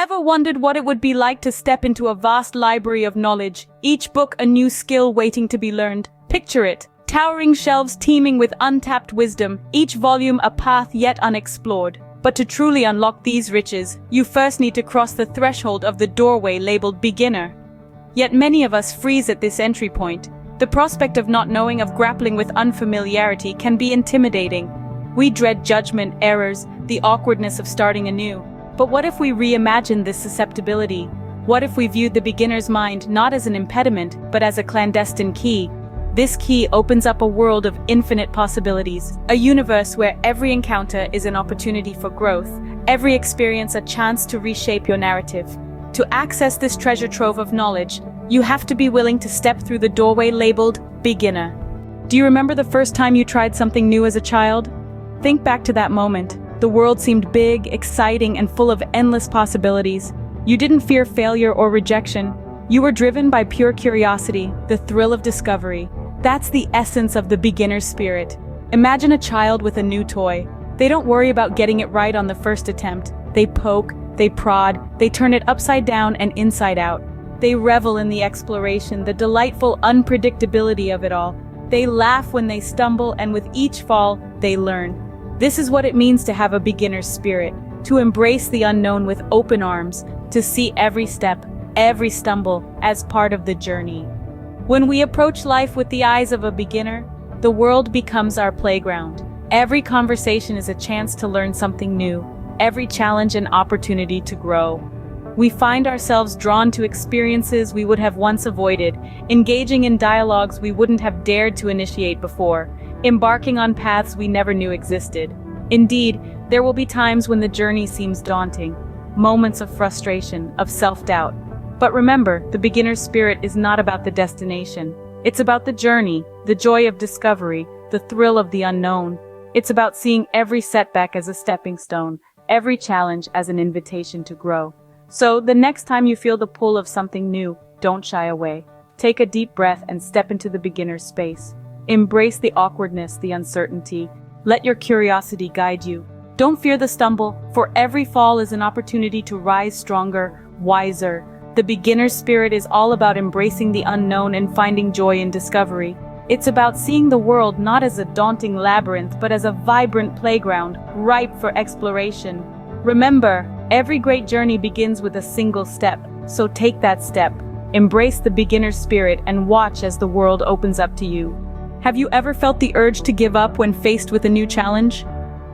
Ever wondered what it would be like to step into a vast library of knowledge, each book a new skill waiting to be learned? Picture it. Towering shelves teeming with untapped wisdom, each volume a path yet unexplored. But to truly unlock these riches, you first need to cross the threshold of the doorway labeled beginner. Yet many of us freeze at this entry point. The prospect of not knowing, of grappling with unfamiliarity, can be intimidating. We dread judgment, errors, the awkwardness of starting anew. But what if we reimagined this susceptibility? What if we viewed the beginner's mind not as an impediment, but as a clandestine key? This key opens up a world of infinite possibilities, a universe where every encounter is an opportunity for growth, every experience a chance to reshape your narrative. To access this treasure trove of knowledge, you have to be willing to step through the doorway labeled beginner. Do you remember the first time you tried something new as a child? Think back to that moment. The world seemed big, exciting, and full of endless possibilities. You didn't fear failure or rejection. You were driven by pure curiosity, the thrill of discovery. That's the essence of the beginner spirit. Imagine a child with a new toy. They don't worry about getting it right on the first attempt. They poke, they prod, they turn it upside down and inside out. They revel in the exploration, the delightful unpredictability of it all. They laugh when they stumble, and with each fall, they learn. This is what it means to have a beginner's spirit, to embrace the unknown with open arms, to see every step, every stumble as part of the journey. When we approach life with the eyes of a beginner, the world becomes our playground. Every conversation is a chance to learn something new, every challenge an opportunity to grow. We find ourselves drawn to experiences we would have once avoided, engaging in dialogues we wouldn't have dared to initiate before, embarking on paths we never knew existed. Indeed, there will be times when the journey seems daunting, moments of frustration, of self-doubt. But remember, the beginner's spirit is not about the destination. It's about the journey, the joy of discovery, the thrill of the unknown. It's about seeing every setback as a stepping stone, every challenge as an invitation to grow. So, the next time you feel the pull of something new, don't shy away. Take a deep breath and step into the beginner's space. Embrace the awkwardness, the uncertainty. Let your curiosity guide you. Don't fear the stumble, for every fall is an opportunity to rise stronger, wiser. The beginner's spirit is all about embracing the unknown and finding joy in discovery. It's about seeing the world not as a daunting labyrinth, but as a vibrant playground, ripe for exploration. Remember, every great journey begins with a single step, so take that step. Embrace the beginner's spirit and watch as the world opens up to you. Have you ever felt the urge to give up when faced with a new challenge?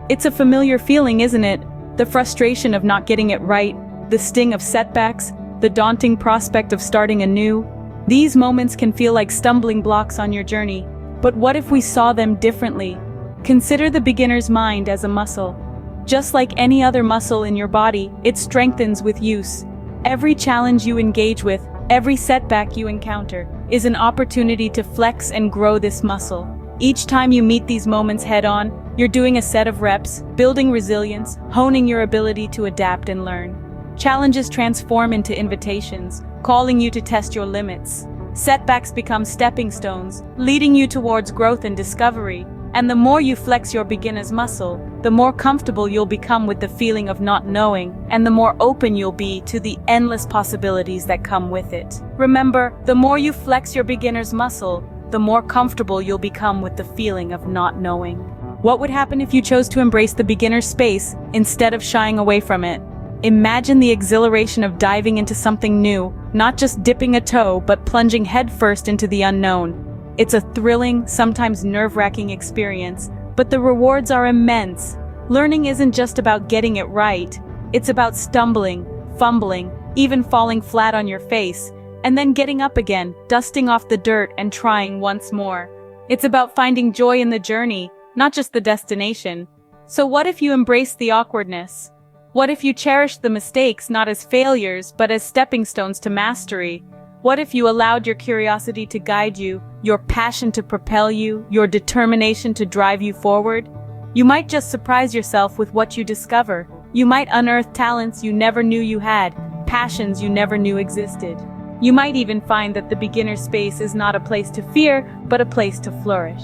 It's a familiar feeling, isn't it? The frustration of not getting it right, the sting of setbacks, the daunting prospect of starting anew. These moments can feel like stumbling blocks on your journey, but what if we saw them differently? Consider the beginner's mind as a muscle. Just like any other muscle in your body, it strengthens with use. Every challenge you engage with, every setback you encounter, is an opportunity to flex and grow this muscle. Each time you meet these moments head-on, you're doing a set of reps, building resilience, honing your ability to adapt and learn. Challenges transform into invitations, calling you to test your limits. Setbacks become stepping stones, leading you towards growth and discovery. And the more you flex your beginner's muscle, the more comfortable you'll become with the feeling of not knowing, and the more open you'll be to the endless possibilities that come with it. Remember, the more you flex your beginner's muscle, the more comfortable you'll become with the feeling of not knowing. What would happen if you chose to embrace the beginner's space instead of shying away from it? Imagine the exhilaration of diving into something new, not just dipping a toe, but plunging headfirst into the unknown. It's a thrilling, sometimes nerve-wracking experience, but the rewards are immense. Learning isn't just about getting it right. It's about stumbling, fumbling, even falling flat on your face, and then getting up again, dusting off the dirt and trying once more. It's about finding joy in the journey, not just the destination. So what if you embrace the awkwardness? What if you cherished the mistakes not as failures, but as stepping stones to mastery? What if you allowed your curiosity to guide you, your passion to propel you, your determination to drive you forward? You might just surprise yourself with what you discover. You might unearth talents you never knew you had, passions you never knew existed. You might even find that the beginner space is not a place to fear, but a place to flourish.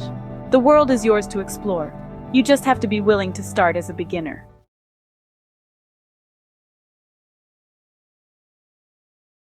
The world is yours to explore. You just have to be willing to start as a beginner.